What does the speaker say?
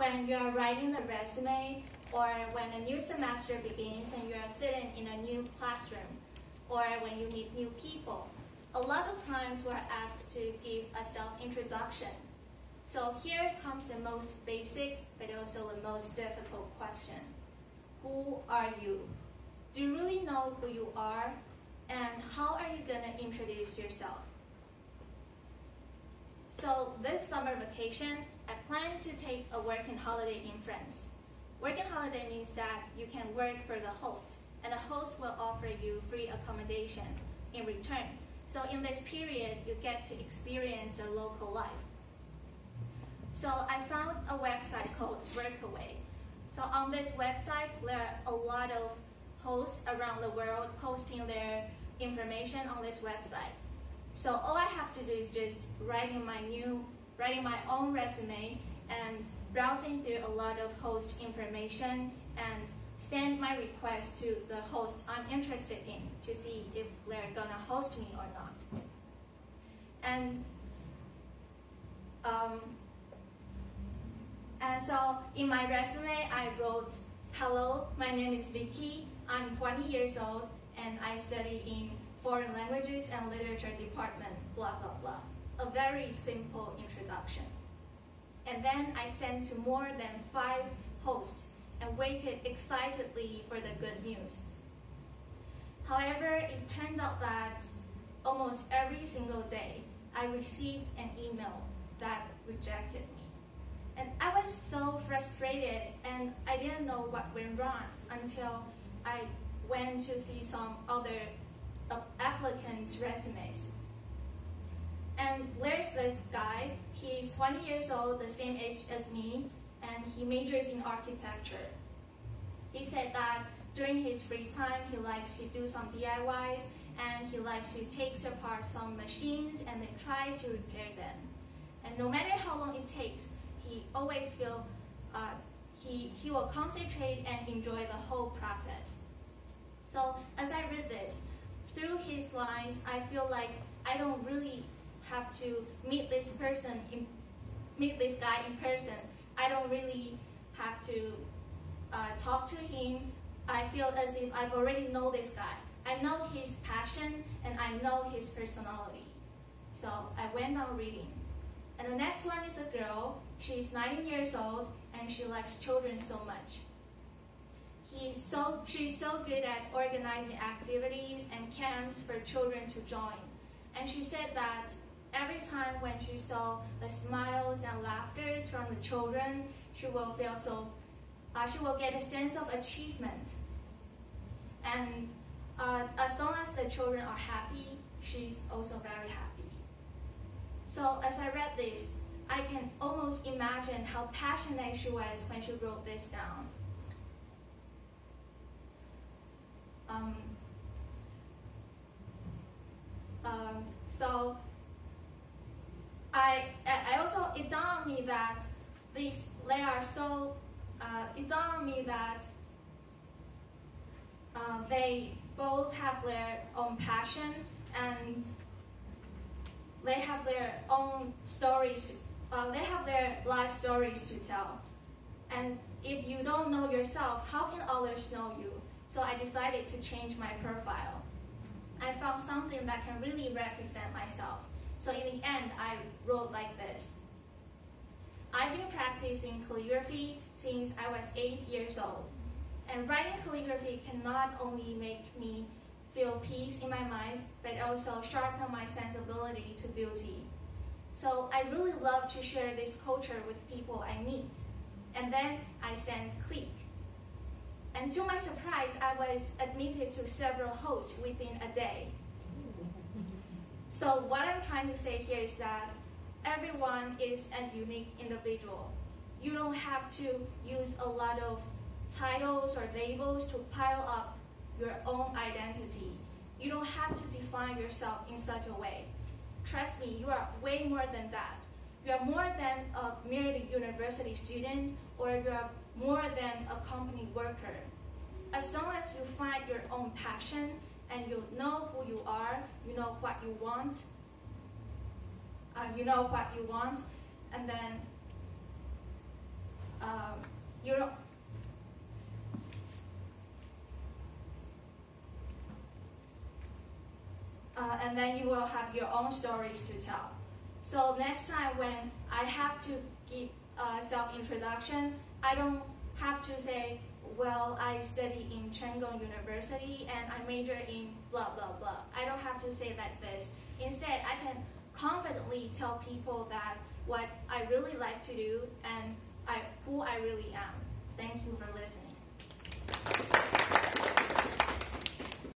when you're writing the resume, or when a new semester begins and you're sitting in a new classroom, or when you meet new people, a lot of times we're asked to give a self-introduction. So here comes the most basic, but also the most difficult question. Who are you? Do you really know who you are? And how are you going to introduce yourself? So this summer vacation, I plan to take a working holiday in France. Working holiday means that you can work for the host, and the host will offer you free accommodation in return. So in this period, you get to experience the local life. So I found a website called Workaway. So on this website, there are a lot of hosts around the world posting their information on this website. So all I have to do is just writing my own resume and browsing through a lot of host information and send my request to the host I'm interested in to see if they're gonna host me or not. And so in my resume, I wrote, "Hello, my name is Vicky. I'm 20 years old and I study in Foreign Languages and Literature Department, blah, blah, blah." A very simple introduction. And then I sent to more than 5 hosts and waited excitedly for the good news. However, it turned out that almost every single day, I received an email that rejected me. And I was so frustrated, and I didn't know what went wrong until I went to see some other applicants' resumes. And there's this guy, he's 20 years old, the same age as me, and he majors in architecture. He said that during his free time, he likes to do some DIYs, and he likes to take apart some machines and then tries to repair them. And no matter how long it takes, he always feels he will concentrate and enjoy the whole process. So as I read this, through his lines, I feel like I don't really have to meet this guy in person. I don't really have to talk to him. I feel as if I've already know this guy. I know his passion and I know his personality. So I went on reading. And the next one is a girl. She's 19 years old and she likes children so much. She's so good at organizing activities and camps for children to join. And she said that every time when she saw the smiles and laughter from the children, she will get a sense of achievement. And as long as the children are happy, she's also very happy. So as I read this, I can almost imagine how passionate she was when she wrote this down. So I also, it dawned on me that they both have their own passion and they have their own stories, they have their life stories to tell. And if you don't know yourself, how can others know you? So I decided to change my profile. I found something that can really represent myself. So in the end, I wrote like this. I've been practicing calligraphy since I was 8 years old. And writing calligraphy can not only make me feel peace in my mind, but also sharpen my sensibility to beauty. So I really love to share this culture with people I meet. And then I sent click. And to my surprise, I was admitted to several hosts within a day. So what I'm trying to say here is that everyone is a unique individual. You don't have to use a lot of titles or labels to pile up your own identity. You don't have to define yourself in such a way. Trust me, you are way more than that. You are more than a merely university student, or you are more than a company worker. As long as you find your own passion and you know who you are, you know what you want, and then you don't. And then you will have your own stories to tell. So next time when I have to give self-introduction, I don't have to say, well, I study in Chengong University and I major in blah, blah, blah. I don't have to say like this. Instead, I can confidently tell people that what I really like to do and who I really am. Thank you for listening.